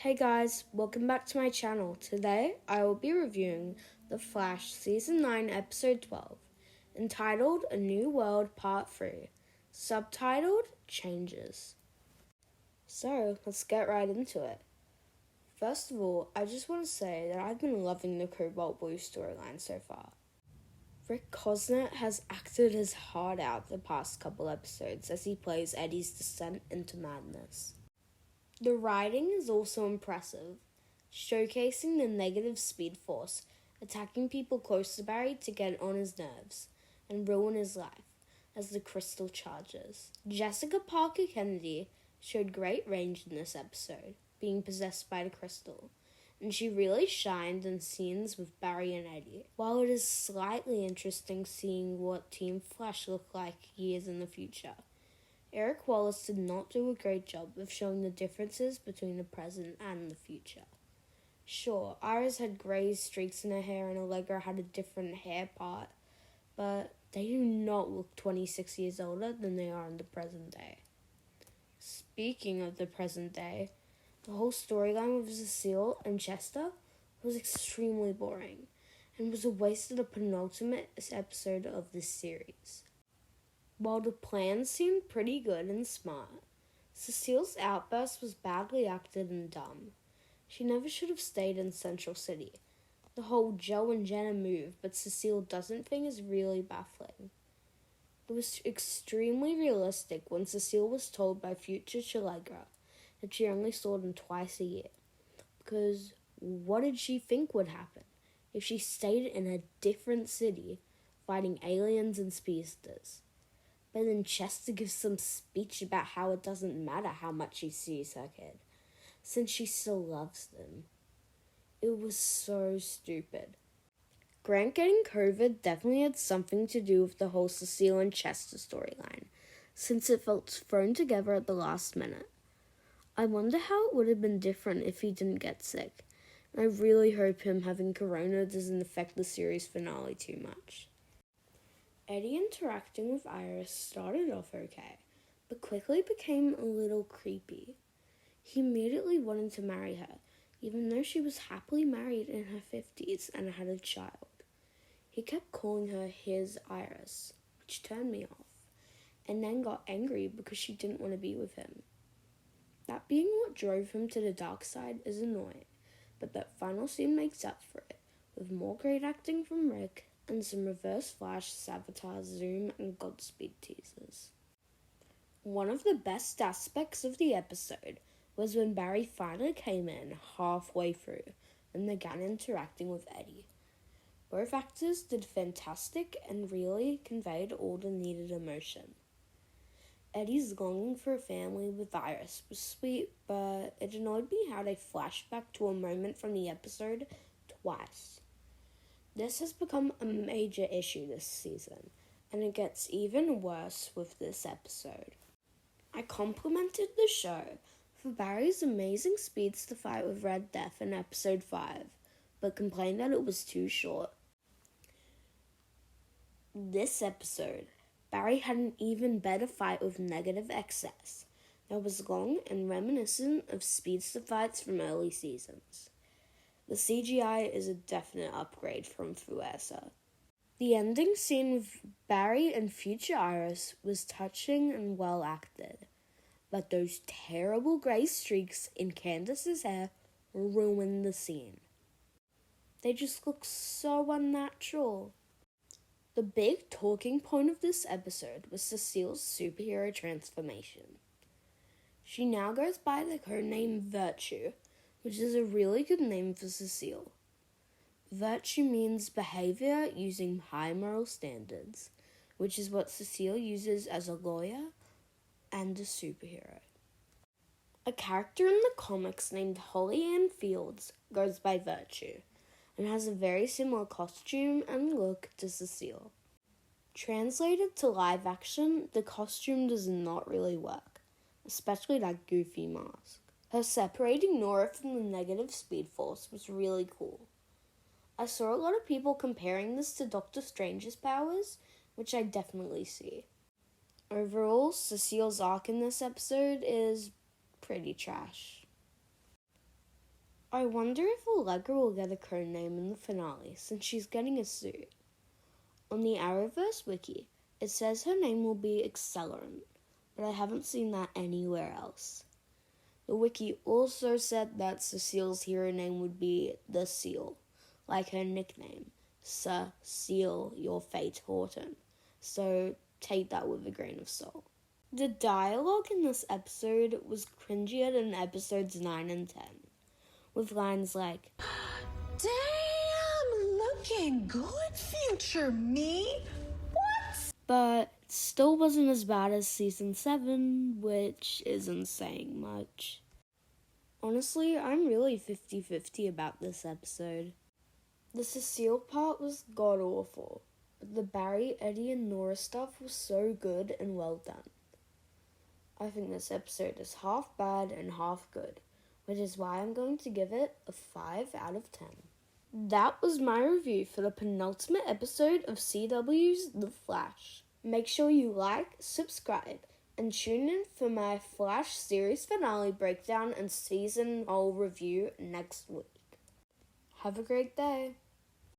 Hey guys, welcome back to my channel. Today I will be reviewing The Flash Season 9 Episode 12, entitled A New World Part 3, subtitled Changes. So, let's get right into it. First of all, I just want to say that I've been loving the Cobalt Blue storyline so far. Rick Cosnett has acted his heart out the past couple episodes as he plays Eddie's descent into madness. The writing is also impressive, showcasing the negative Speed Force attacking people close to Barry to get on his nerves and ruin his life as the crystal charges. Jessica Parker Kennedy showed great range in this episode, being possessed by the crystal, and she really shined in scenes with Barry and Eddie. While it is slightly interesting seeing what Team Flash look like years in the future, Eric Wallace did not do a great job of showing the differences between the present and the future. Sure, Iris had grey streaks in her hair and Allegra had a different hair part, but they do not look 26 years older than they are in the present day. Speaking of the present day, the whole storyline with Cecile and Chester was extremely boring and was a waste of the penultimate episode of this series. While the plan seemed pretty good and smart, Cecile's outburst was badly acted and dumb. She never should have stayed in Central City. The whole Joe and Jenna move, but Cecile doesn't thing is really baffling. It was extremely realistic when Cecile was told by future Allegra that she only saw them twice a year. Because what did she think would happen if she stayed in a different city fighting aliens and speedsters? But then Chester gives some speech about how it doesn't matter how much she sees her kid, since she still loves them. It was so stupid. Grant getting COVID definitely had something to do with the whole Cecile and Chester storyline, since it felt thrown together at the last minute. I wonder how it would have been different if he didn't get sick, and I really hope him having corona doesn't affect the series finale too much. Eddie interacting with Iris started off okay, but quickly became a little creepy. He immediately wanted to marry her, even though she was happily married in her 50s and had a child. He kept calling her his Iris, which turned me off, and then got angry because she didn't want to be with him. That being what drove him to the dark side is annoying, but that final scene makes up for it, with more great acting from Rick and some Reverse Flash, Sabotage, Zoom, and Godspeed teasers. One of the best aspects of the episode was when Barry finally came in halfway through and began interacting with Eddie. Both actors did fantastic and really conveyed all the needed emotion. Eddie's longing for a family with Iris was sweet, but it annoyed me how they flashed back to a moment from the episode twice. This has become a major issue this season, and it gets even worse with this episode. I complimented the show for Barry's amazing speeds to fight with Red Death in episode 5, but complained that it was too short. This episode, Barry had an even better fight with Negative Excess that was long and reminiscent of speedster fights from early seasons. The CGI is a definite upgrade from Fuerza. The ending scene with Barry and future Iris was touching and well acted, but those terrible grey streaks in Candace's hair ruined the scene. They just look so unnatural. The big talking point of this episode was Cecile's superhero transformation. She now goes by the codename Virtue, which is a really good name for Cecile. Virtue means behavior using high moral standards, which is what Cecile uses as a lawyer and a superhero. A character in the comics named Holly Ann Fields goes by Virtue and has a very similar costume and look to Cecile. Translated to live action, the costume does not really work, especially that goofy mask. Her separating Nora from the negative Speed Force was really cool. I saw a lot of people comparing this to Doctor Strange's powers, which I definitely see. Overall, Cecile's arc in this episode is pretty trash. I wonder if Allegra will get a code name in the finale since she's getting a suit. On the Arrowverse wiki, it says her name will be Accelerant, but I haven't seen that anywhere else. The wiki also said that Cecile's hero name would be The Seal, like her nickname, Cecile, your fate Horton. So take that with a grain of salt. The dialogue in this episode was cringier than episodes 9 and 10, with lines like, "Damn, looking good, future me. What?" But still wasn't as bad as season 7, which isn't saying much. Honestly, I'm really 50-50 about this episode. The Cecile part was god-awful, but the Barry, Eddie, and Nora stuff was so good and well done. I think this episode is half bad and half good, which is why I'm going to give it a 5 out of 10. That was my review for the penultimate episode of CW's The Flash. Make sure you like, subscribe, and tune in for my Flash series finale breakdown and season whole review next week. Have a great day.